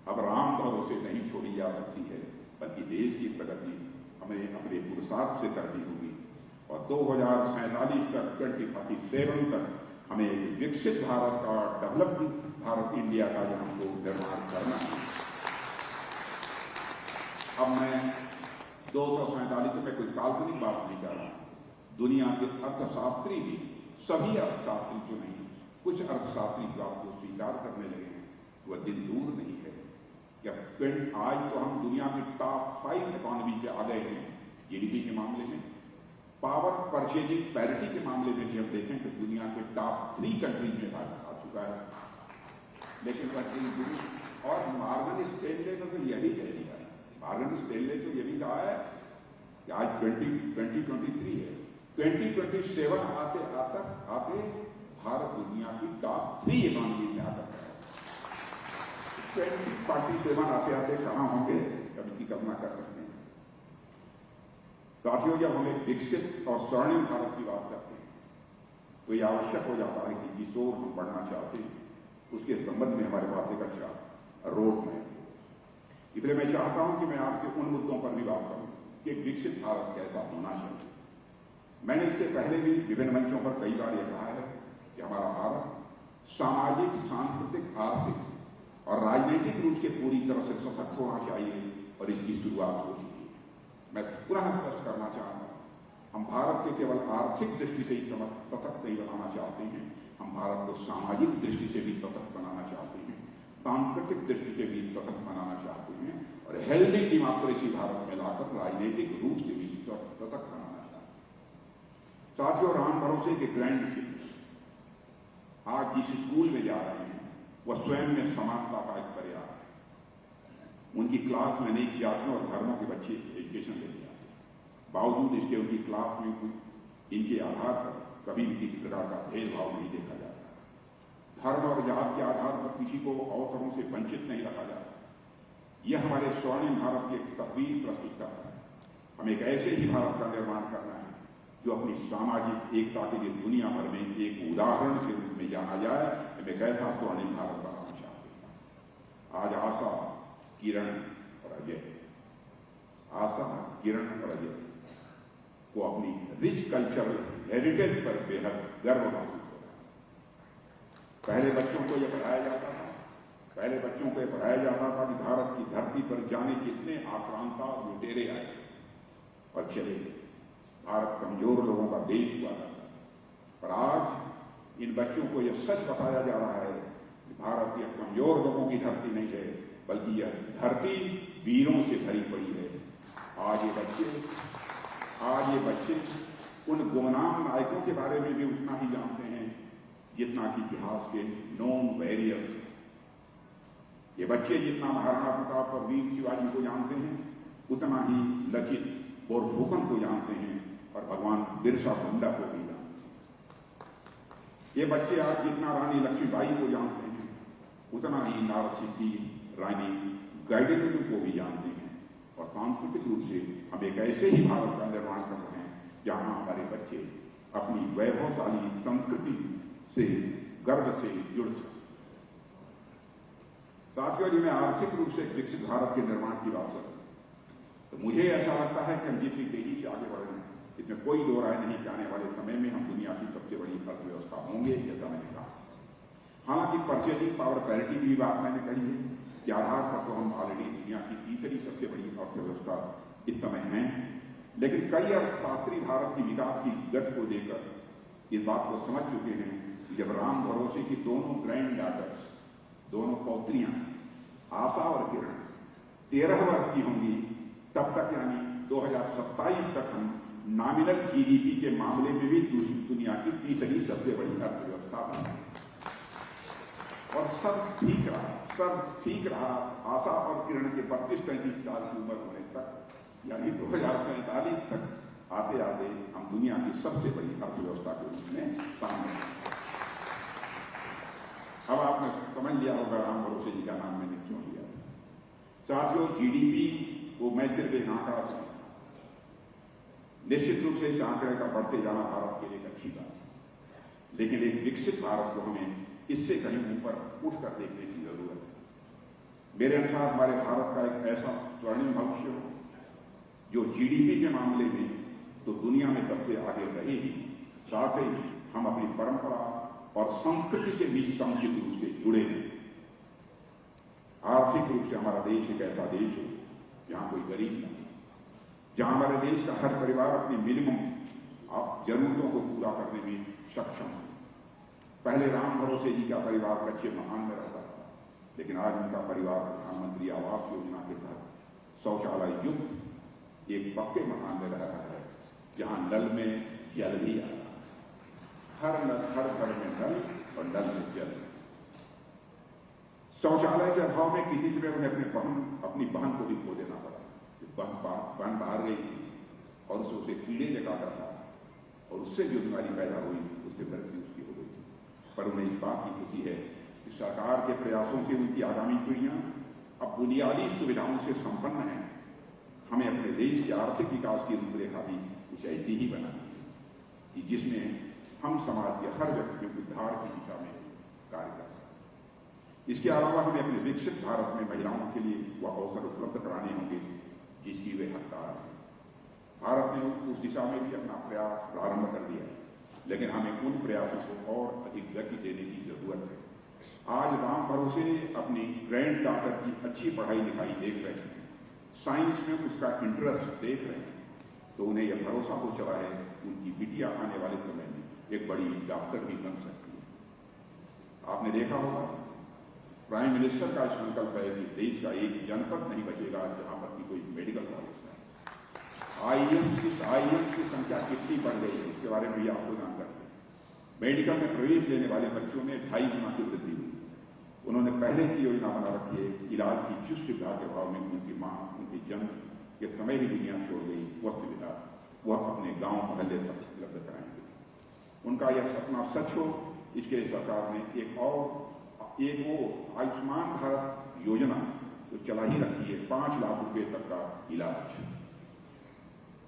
अब राम भरोसे नहीं छोड़ी जा सकती है, बल्कि देश की प्रगति हमें अपने पुरुषार्थ से करनी होगी। और 2047 तक 2047 तक हमें एक विकसित भारत का, डेवलप्ड भारत इंडिया का जो हमको निर्माण करना है। अब मैं 247 में कोई काल्पनिक बात नहीं कर रहा। दुनिया के अर्थशास्त्री भी सभी अर्थशास्त्री जो नहीं, कुछ अर्थशास्त्री इस बात को स्वीकार करने लगे हैं, वह दिन दूर नहीं है कि अब आज तो हम दुनिया की टॉप 5 इकोनॉमी पे आ गए हैं जीडीपी के मामले में। पावर परचेजिंग पैरिटी के मामले में भी हम देखें तो दुनिया के टॉप 3 कंट्रीज में भारत आ चुका है। लेकिन और मॉर्गन स्टैनले ने तो यह भी कह दिया है, मॉर्गन स्टैनले तो यह भी कहा है कि आज 2023 है, 2027 आते भारत दुनिया की टॉप 3 इकोनॉमी में आ सकता है। 2047 आते कहां होंगे, अब इसकी कल्पना कर सकते हैं। साथियों, जब हम एक विकसित और स्वर्णिम भारत की बात करते हैं तो यह आवश्यक हो जाता है कि जिस ओर हम बढ़ना चाहते हैं उसके संबंध में हमारे पास एक अच्छा रोड मैप हो। इसलिए मैं चाहता हूं कि मैं आपसे उन मुद्दों पर भी बात करूं कि एक विकसित भारत कैसा होना चाहिए। मैंने इससे पहले भी विभिन्न मंचों पर कई बार यह कहा है कि हमारा भारत सामाजिक, सांस्कृतिक, आर्थिक और राजनीतिक रूप से पूरी तरह से सशक्त होना चाहिए और इसकी शुरुआत हो चुकी है। मैं पुनः स्पष्ट करना चाहता हूं, हम भारत के केवल आर्थिक दृष्टि से ही सशक्त नहीं बनाना चाहते हैं, हम भारत को सामाजिक दृष्टि से भी सशक्त बनाना चाहते हैं, सांस्कृतिक दृष्टि से भी सशक्त बनाना चाहते हैं और हेल्दी डेमोक्रेसी भारत में लाकर राजनीतिक रूप से भी सशक्त बनाना चाहते हैं। साथियों, राम भरोसे के ग्रैंड चित्र आज जिस स्कूल में जा रहे हैं वह स्वयं में समानता का एक पर्याय है। उनकी क्लास में अनेक जातियों और धर्मों के बच्चे एजुकेशन लेते आते हैं, बावजूद इसके उनकी क्लास में इनके आधार पर कभी भी किसी प्रकार का भेदभाव नहीं देखा जाता। धर्म और जात के आधार पर किसी को अवसरों से वंचित नहीं रखा जाता। यह हमारे स्वर्णिम भारत की एक तस्वीर प्रस्तुत करता है। हमें एक ऐसे ही भारत का निर्माण करना है जो अपनी सामाजिक एकता के लिए दुनिया भर में एक उदाहरण के रूप में जाना जाए। हमें एक ऐसा स्वर्णिम भारत बनाना चाहते हैं। आज आशा, किरण और अजय, आशा, किरण और अजय को अपनी रिच कल्चरल हेरिटेज पर बेहद गर्व महसूस हो रहा है। पहले बच्चों को यह पढ़ाया जाता था कि भारत की धरती पर जाने कितने आक्रांता लुटेरे आए और चले गए, भारत कमजोर लोगों का देश हुआ करता था। पर आज इन बच्चों को यह सच बताया जा रहा है कि भारत यह कमजोर लोगों की धरती नहीं है, बल्कि यह धरती वीरों से भरी पड़ी है। आज ये बच्चे उन गुमनाम नायकों के बारे में भी उतना ही जानते हैं जितना कि इतिहास के नॉन वॉरियर्स। ये बच्चे जितना महाराणा प्रताप और वीर शिवाजी को जानते हैं उतना ही लचित बोरफुकन को जानते हैं और भगवान बिरसा मुंडा को भी जानते हैं। ये बच्चे आज जितना रानी लक्ष्मीबाई को जानते हैं उतना ही नारसिंह रानी गाइडेंस को भी जानते हैं। और सांस्कृतिक रूप से हम एक ऐसे ही भारत का निर्माण कर रहे हैं जहां हमारे बच्चे अपनी वैभवशाली संस्कृति से गर्व से जुड़ सकें। साथियों, जी मैं आर्थिक रूप से विकसित भारत के निर्माण की बात करूं तो मुझे ऐसा लगता है कि हम जितनी तेजी से आगे बढ़ रहे हैं इसमें कोई दो राय नहीं कि आने वाले समय में हम दुनिया की सबसे बड़ी अर्थव्यवस्था होंगे, जैसा मैंने कहा। हालांकि परचेजिंग पावर पैरिटी की भी बात मैंने कही है कि आधार पर तो हम ऑलरेडी दुनिया की तीसरी सबसे बड़ी अर्थव्यवस्था इस समय है, लेकिन कई अर्थशास्त्री भारत की विकास की गति को देकर इस बात को समझ चुके हैं कि जब राम भरोसे की दोनों ग्रैंड डॉटर्स, दोनों पौत्रियां आशा और किरण 13 वर्ष की होंगी, तब तक यानी 2027 तक हम नॉमिनल जीडीपी के मामले में भी दुनिया की तीसरी सबसे बड़ी अर्थव्यवस्था बनेंगे। और सब ठीक रहा। आशा और किरण के 32-33 साल की उम्र होने तक यानी 2047 तक आते हम दुनिया की सबसे बड़ी अर्थव्यवस्था के रूप में सामने। अब आपने समझ लिया होगा राम भरोसे जी का नाम मैंने क्यों लिया। साथियों, जीडीपी को मैं सिर्फ एक आंकड़ा समझता हूं। निश्चित रूप से इस आंकड़े का बढ़ते जाना भारत के लिए एक अच्छी बात है, लेकिन एक विकसित भारत को हमें इससे कहीं ऊपर उठकर देखने की जरूरत है। मेरे अनुसार हमारे भारत का एक ऐसा स्वर्णिम भविष्य हो जो जीडीपी के मामले में तो दुनिया में सबसे आगे रहे ही, साथ ही हम अपनी परंपरा और संस्कृति से भी समुचित रूप से जुड़े हैं। आर्थिक रूप से हमारा देश एक ऐसा देश हो जहां कोई गरीब नहीं, जहां हमारे देश का हर परिवार अपनी मिनिमम जरूरतों को पूरा करने में सक्षम हुए। पहले राम भरोसे जी का परिवार कच्चे मकान में रहता था, लेकिन आज उनका परिवार प्रधानमंत्री आवास योजना के तहत शौचालय युक्त एक पक्के मकान में रह रहा है, जहां नल में जल भी आ रहा है। हर घर में नल और नल में जल। शौचालय के अभाव में किसी तरह उन्हें अपनी बहन को भी खो देना पड़ा। बहन बाहर गई थी और उसे कीड़े ने काटा था और उससे जो बीमारी पैदा हुई उससे मृत्यु उसकी हो गई थी। पर उन्हें इस बात की खुशी है कि सरकार के प्रयासों से उनकी आगामी पीढ़ियां अब बुनियादी सुविधाओं से संपन्न हैं। हमें अपने देश के आर्थिक विकास की रूपरेखा भी कुछ ऐसी ही बनानी है कि जिसमें हम समाज के हर व्यक्ति के उद्धार की दिशा में कार्य कर सकें। इसके अलावा हमें अपने विकसित भारत में महिलाओं के लिए वह अवसर उपलब्ध कराने होंगे जिसकी वे हकदार हैं। भारत ने उस दिशा में भी अपना प्रयास प्रारंभ कर दिया है, लेकिन हमें उन प्रयासों को और अधिक गति देने की जरूरत है। आज राम भरोसे अपनी ग्रैंड डॉटर की अच्छी पढ़ाई लिखाई देख रहे हैं, साइंस में उसका इंटरेस्ट देख रहे हैं, तो उन्हें यह भरोसा हो चला है उनकी बिटिया आने वाले समय में एक बड़ी डॉक्टर भी बन सकती है। आपने देखा होगा प्राइम मिनिस्टर का संकल्प है कि देश का एक जनपद नहीं बचेगा जहां पर की कोई मेडिकल कॉलेज है। आईएम्स की संख्या कितनी बढ़ गई है इसके बारे में भी आपको जानकारी है। मेडिकल में प्रवेश लेने वाले बच्चों में 2.5 गुना की वृद्धि हुई। उन्होंने पहले से योजना बना रखी है, इलाज की जिस सुविधा के अभाव में उनकी मां उनकी जन्म के समय ही दुनिया छोड़ गई, वह सुविधा वह अपने गांव मोहल्ले तक उपलब्ध कराएंगे। उनका यह सपना सच हो, इसके लिए सरकार ने एक आयुष्मान भारत योजना जो चला ही रखी है। 5 लाख रुपए तक का इलाज,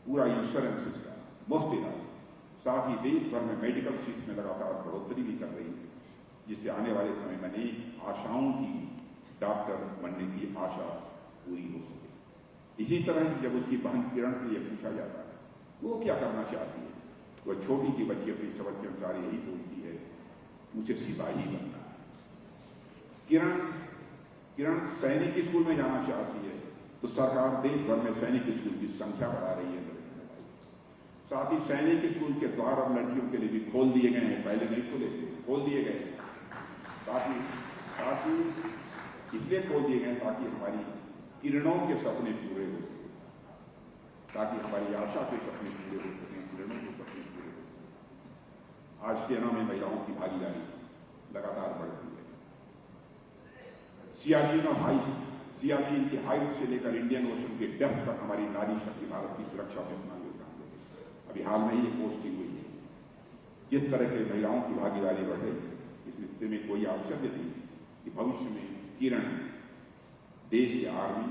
पूरा इंश्योरेंस इसका मुफ्त इलाज। साथ ही देश भर में मेडिकल सीट्स में लगातार बढ़ोतरी भी कर रही है, जिससे आने वाले समय में नई आशाओं की डॉक्टर बनने की आशा पूरी हो सके। इसी तरह जब उसकी बहन किरण से यह पूछा जाता है वो क्या करना चाहती है, वह छोटी सी बच्ची अपनी समझ के अनुसार यही बोलती है, मुझे सिपाही बनना है। किरण सैनिक स्कूल में जाना चाहती है, तो सरकार देश भर में सैनिक स्कूल की संख्या बढ़ा रही है। साथ ही सैनिक स्कूल के द्वार अब लड़कियों के लिए भी खोल दिए गए हैं, पहले नहीं खोले थे, खोल दिए गए। ताकि इसलिए खोल दिए गए ताकि हमारी किरणों के सपने पूरे हो सके, ताकि हमारी आशा के सपने पूरे हो सके, किरणों के सपने पूरे हो सके। आज सेना में महिलाओं की भागीदारी लगातार बढ़ रही है। सियाचिन की हाइट से लेकर इंडियन ओशन के डेप्थ तक हमारी नारी शक्ति भारत की सुरक्षा में अपना योगदान दे रही है। अभी हाल में ही पोस्टिंग हुई है। जिस तरह से महिलाओं की भागीदारी बढ़ रही है, इस रिश्ते में कोई आश्चर्य नहीं कि भविष्य में किरण देश के आर्मी,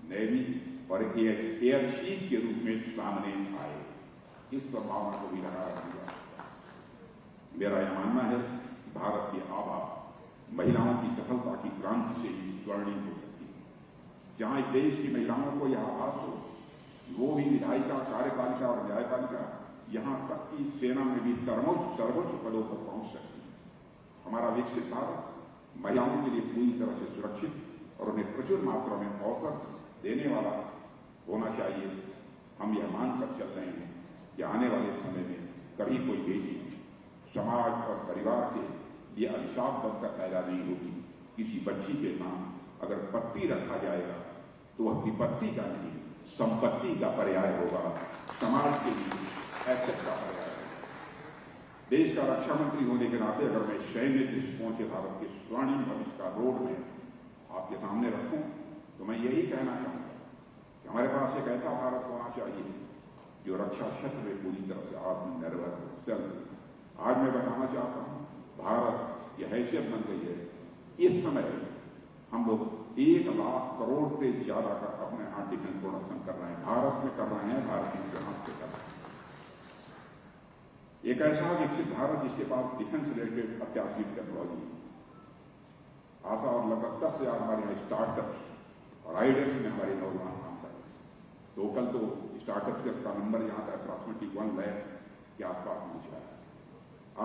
नेवी और एयर चीफ के रूप में सामने आए। इस संभावना को भी लगा रखा। मेरा यह मानना है कि भारत की आभा महिलाओं की सफलता की क्रांति से ही स्वर्णिम हो सकती है। जहां इस देश की महिलाओं को यह आभास हो, वो भी विधायिका, कार्यपालिका और न्यायपालिका, यहां तक कि सेना में भी सर्वोच्च पदों पर पहुंच सकती है। हमारा विकसित भारत महिलाओं के लिए पूरी तरह से सुरक्षित और उन्हें प्रचुर मात्रा में अवसर देने वाला होना चाहिए। हम यह मानकर चल रहे हैं कि आने वाले समय में कभी कोई बेटी समाज और परिवार के लिए अभिशाप बनकर पैदा नहीं होगी। किसी बच्ची के नाम अगर पत्ती रखा जाएगा तो वह विपत्ति का नहीं, संपत्ति का पर्याय होगा, समाज के लिए एसेट का पर्याय होगा। देश का रक्षा मंत्री होने के नाते अगर मैं सैन्य दृष्टिकोण से भारत के स्वर्णिम भविष्य का रोड में आपके सामने रखूं, तो मैं यही कहना चाहूंगा कि हमारे पास एक ऐसा भारत होना चाहिए जो रक्षा क्षेत्र में पूरी तरह से आत्मनिर्भर हो। आज मैं बताना चाहता हूं, भारत यह हैसियत बन गई है, इस समय हम लोग 1 लाख करोड़ से ज्यादा का अपने यहां डिफेंस प्रोडक्शन कर रहे हैं, भारत में कर रहे हैं, भारतीय के हाथ से कर रहे हैं। एक ऐसा विकसित भारत जिसके पास डिफेंस रिलेटेड अत्याधुनिक टेक्नोलॉजी, आशा और लगभग 10,000 हमारे यहाँ स्टार्टअप्स और आइडियल्स में हमारे नौजवान काम कर रहे हैं। तो कल तो स्टार्टअप्स का नंबर यहाँ का अप्रॉक्सिमेटली 1 लाख के आसपास पहुंचा है।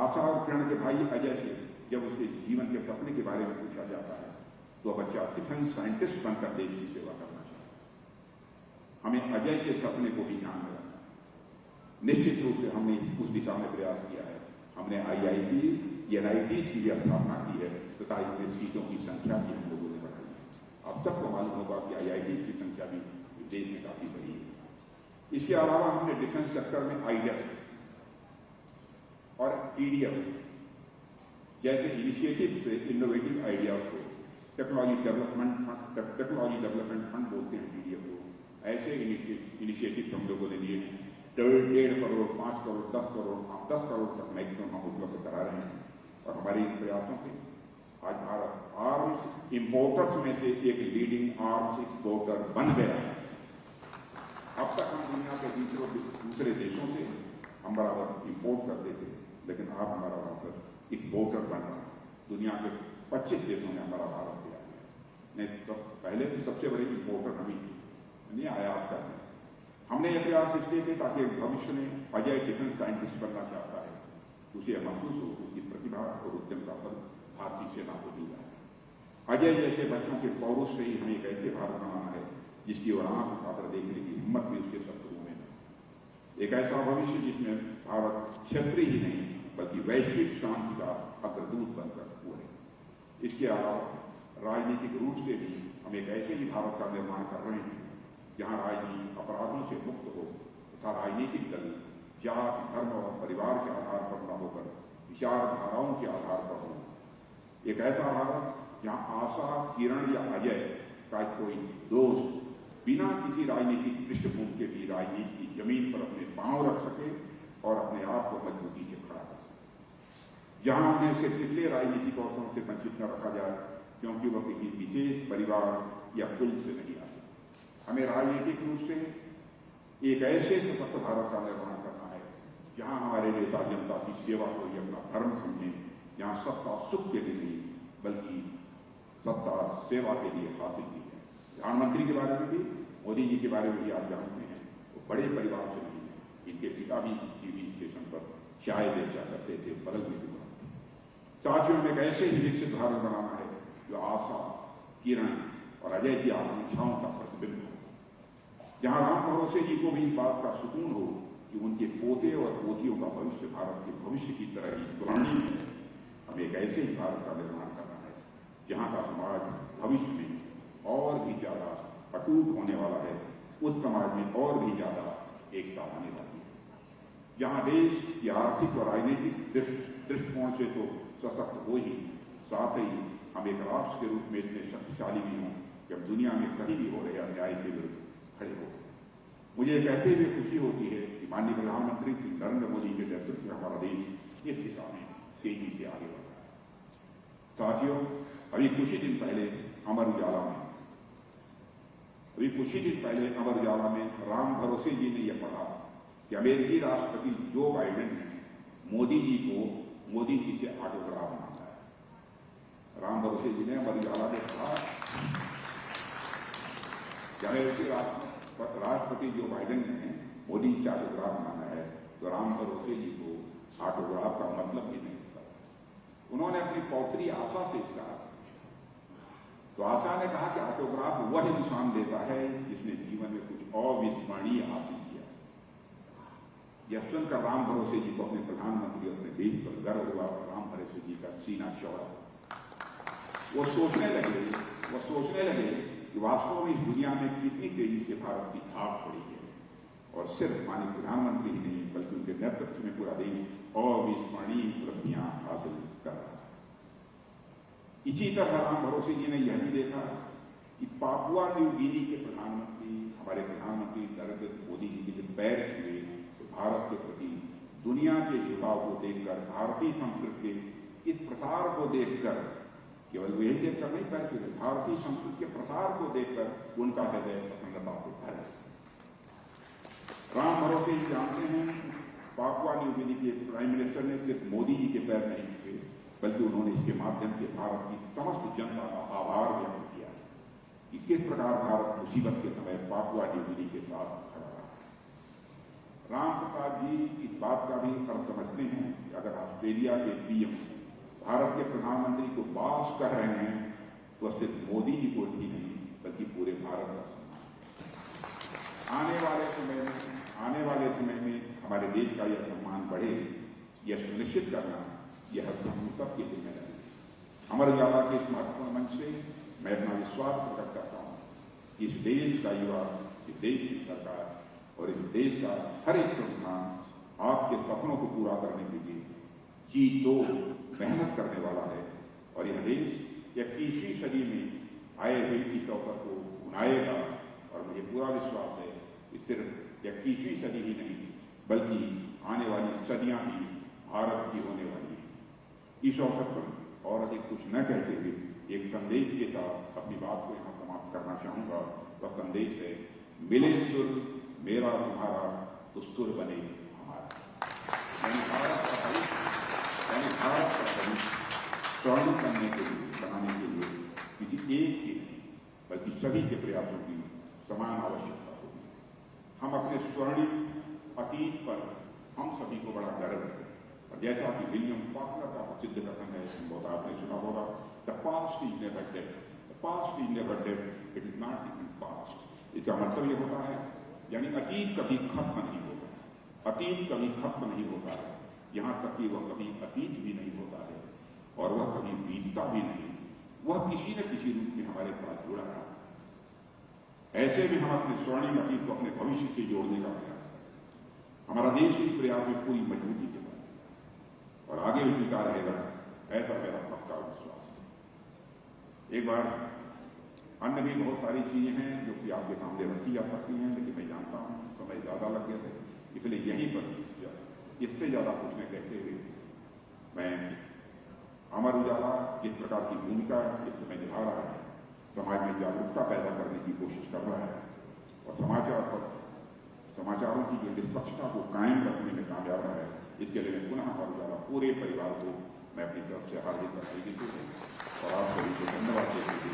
आशा और किरण के भाई अजय से जब उसके जीवन के सपने के बारे में पूछा जाता है तो बच्चा डिफेंस साइंटिस्ट बनकर देश की सेवा करना चाहता है। हमें अजय के सपने को भी ध्यान में रखना है। निश्चित रूप से हमने उस दिशा में प्रयास किया है हमने IIT, NITs की भी स्थापना की है तथा इनमें सीटों की संख्या भी हम लोगों ने बढ़ाई है। अब सबको मालूम होगा कि IITs की संख्या भी देश में काफी बढ़ी है। इसके अलावा हमने डिफेंस सेक्टर में IDEF और EDF जैसे इनिशिएटिव से इनोवेटिव आइडियाज को टेक्नोलॉजी डेवलपमेंट फंड बोलते हैं TDF को, ऐसे इनिशिएटिव हम लोगों ने लिए हैं। 1.5 करोड़, 5 करोड़, 10 करोड़, 10 करोड़ तक मैक्सिमम हम उपलब्ध करा रहे हैं। और हमारे इन प्रयासों से आज भारत आर्म्स इंपोर्टर्स में से एक लीडिंग आर्म्स एक्सपोर्टर बन गया है। अब तक हम दुनिया के दूसरे देशों से हम बराबर इंपोर्ट करते थे, लेकिन अब हमारा भारत एक्सपोर्टर बन रहा है। दुनिया के 25 देशों में हमारा भारत दिया गया। नहीं तो पहले तो सबसे बड़े इंपोर्टर हम ही थे, नहीं आयात करते। हमने यह प्रयास इसलिए किया ताकि भविष्य में अजय डिफेंस साइंटिस्ट बनना चाहता है, उसे महसूस हो उसकी प्रतिभा और उद्यम का फल भारतीय सेना को मिल रहा है। अजय जैसे बच्चों के पौरुष से ही हमें एक ऐसे भारत बनाना है जिसकी ओर आंख उठाकर देखने की हिम्मत भी उसके शत्रुओं में है। एक ऐसा भविष्य जिसमें भारत क्षेत्रीय ही नहीं बल्कि वैश्विक शांति का अग्रदूत बनकर हुए। इसके अलावा राजनीतिक रूप से भी हम एक ऐसे ही भारत का निर्माण कर रहे हैं जहां राजनीति अपराधों से मुक्त हो तथा राजनीतिक दल जाति, धर्म और परिवार के आधार पर न होकर विचारधाराओं के आधार पर हो। एक ऐसा भारत जहां आशा, किरण या अजय का कोई दोस्त बिना किसी राजनीतिक पृष्ठभूमि के भी राजनीति की जमीन पर अपने पांव रख सके और अपने आप को मजबूती से खड़ा कर सके। जहां उन्हें सिर्फ इसलिए राजनीतिक अवसरों से वंचित न रखा जाए क्योंकि वह किसी विशेष परिवार या कुल से नहीं आते। हमें राजनीतिक रूप से एक ऐसे सशक्त भारत का निर्माण करना है जहां हमारे नेता जनता की सेवा को ही अपना धर्म समझें, जहां सत्ता सुख के लिए नहीं बल्कि सत्ता सेवा के लिए हासिल की है। प्रधानमंत्री के बारे में भी, मोदी जी के बारे में भी आप जानते हैं, वो बड़े परिवार से नहीं है। इनके पिता भी टीवी स्टेशन पर चाय बेचा करते थे, बगल में दुकान थी। साथियों में एक ऐसे ही विकसित भारत बनाना है जो आशा, किरण और अजय की आकांक्षाओं का प्रतिबिंब हो, जहां राम भरोसे जी को भी इस बात का सुकून हो कि उनके पोते और पोतियों का भविष्य भारत के भविष्य की तरह ही पुरानी है। हमें एक ऐसे ही भारत का निर्माण करना है जहां का समाज भविष्य में और भी ज्यादा अटूट होने वाला है, उस समाज में और भी ज्यादा एकता आने वाली है, जहां देश की आर्थिक और राजनीतिक दृष्टिकोण से तो सशक्त हो ही, साथ ही हम एक राष्ट्र के रूप में इतने शक्तिशाली भी हों कि हम दुनिया में कहीं भी हो रहे अन्याय के विरुद्ध खड़े हो। मुझे कहते हुए खुशी होती है कि माननीय प्रधानमंत्री श्री नरेंद्र मोदी के नेतृत्व में हमारा देश इस दिशा में तेजी से आगे बढ़ रहा है। साथियों, अभी कुछ ही दिन पहले अमर उजाला में राम भरोसे जी ने यह पढ़ा कि अमेरिकी राष्ट्रपति जो बाइडेन ने मोदी जी से ऑटोग्राफ मांगा है। राम भरोसे जी ने अमर उजाला में कहा कि अमेरिकी राष्ट्रपति जो बाइडेन ने मोदी से ऑटोग्राफ मांगा है, तो राम भरोसे जी को ऑटोग्राफ का मतलब भी नहीं पता। उन्होंने अपनी पौत्री आशा से इसका तो आशा ने कहा कि ऑटोग्राफ वह इंसान देता है जिसने जीवन में कुछ अविस्मरणीय हासिल किया। यह सुनकर राम भरोसे जी को अपने प्रधानमंत्री और अपने देश पर गर्व हुआ। राम भरोसे जी का सीना चौड़ा। वो सोचने लगे कि वास्तव में इस दुनिया में कितनी तेजी से भारत की धाक पड़ी है, और सिर्फ माननीय प्रधानमंत्री ही नहीं बल्कि उनके नेतृत्व में पूरा देश अविस्मरणीय उपलब्धियां हासिल कर रहा है। इसी तरह राम भरोसे जी ने यह भी देखा कि पापुआ न्यू गिनी के प्रधानमंत्री, हमारे प्रधानमंत्री नरेंद्र मोदी जी के जब पैर छुए तो भारत के प्रति दुनिया के झुकाव को देखकर, भारतीय संस्कृति के इस प्रसार को देखकर, केवल वही देखकर नहीं पैर छुए, भारतीय संस्कृति के प्रसार को देखकर उनका हृदय प्रसन्नता से भर गया। राम भरोसे जी जानते हैं, पापुआ न्यू गिनी के प्राइम मिनिस्टर ने सिर्फ मोदी जी के पैर नहीं छुए बल्कि उन्होंने इसके माध्यम से भारत की समस्त जनता का आभार व्यक्त किया कि किस प्रकार भारत मुसीबत के समय पापुआ न्यू गिनी के साथ खड़ा रहा। राम प्रसाद जी इस बात का भी अर्थ समझते हैं कि अगर ऑस्ट्रेलिया के पीएम भारत के प्रधानमंत्री को बास कर रहे हैं तो सिर्फ मोदी जी को ही नहीं बल्कि पूरे भारत का सम्मान। आने वाले समय में हमारे देश का यह सम्मान बढ़े यह सुनिश्चित करना यह हम सबकी जिम्मेदारी है। अमर उजाला के इस महत्वपूर्ण मंच से मैं अपना विश्वास प्रकट करता हूँ कि इस देश का युवा, इस देश की सरकार और इस देश का हर एक संस्थान आपके सपनों को पूरा करने के लिए जी तो मेहनत करने वाला है और यह देश 21वीं सदी में आए हुए इस अवसर को बनाएगा। और मुझे पूरा विश्वास है कि सिर्फ 21वीं सदी ही नहीं बल्कि आने वाली सदियां भी भारत की होने वाली है। इस अवसर पर और अधिक कुछ न कहते हुए एक संदेश के साथ अपनी बात को यहाँ समाप्त करना चाहूंगा। वह संदेश है, मिले सुर मेरा तुम्हारा तो सुर बने हमारा। भारत का भविष्य स्वर्ण करने के लिए, बनाने के लिए किसी एक के नहीं बल्कि सभी के प्रयासों की समान आवश्यकता होगी। हम अपने स्वर्णिम अतीत पर हम सभी को बड़ा गर्व है और जैसा कि विलियम फॉक्नर का प्रसिद्ध कथन है, बहुत आपने सुना होगा, the past is never dead, the past is never dead, it is not even past. इसका मतलब ये होता है यानी अतीत कभी खत्म नहीं होता, अतीत कभी खत्म नहीं होता है, यहाँ तक कि वह कभी अतीत भी नहीं होता है और वह कभी बीतता भी नहीं, वह किसी न किसी रूप में हमारे साथ जुड़ा रहा। ऐसे में हम अपने स्वर्णिम अतीत को अपने भविष्य से जोड़ने का प्रयास करें। हमारा देश इस प्रयास में पूरी मजबूती के साथ और आगे भी टिका रहेगा, ऐसा मेरा पक्का विश्वास है। एक बार अन्य भी बहुत सारी चीजें हैं जो कि आपके सामने रखी जा सकती हैं, लेकिन मैं जानता हूं समय ज्यादा लग गया था, इसलिए यहीं पर इससे ज्यादा कुछ न कहते हुए मैं अमर उजाला जिस प्रकार की भूमिका इस समय निभा रहा है, समाज में जागरूकता पैदा करने की कोशिश कर रहा है और समाचारों की जो निष्पक्षता को कायम रखने में कामयाब रहा है, इसके लिए मैं पुनः अमर उजाला पूरे परिवार को मैं अपनी तरफ से हार्दिक बधाई देता हूं और आप सभी को धन्यवाद देते हुए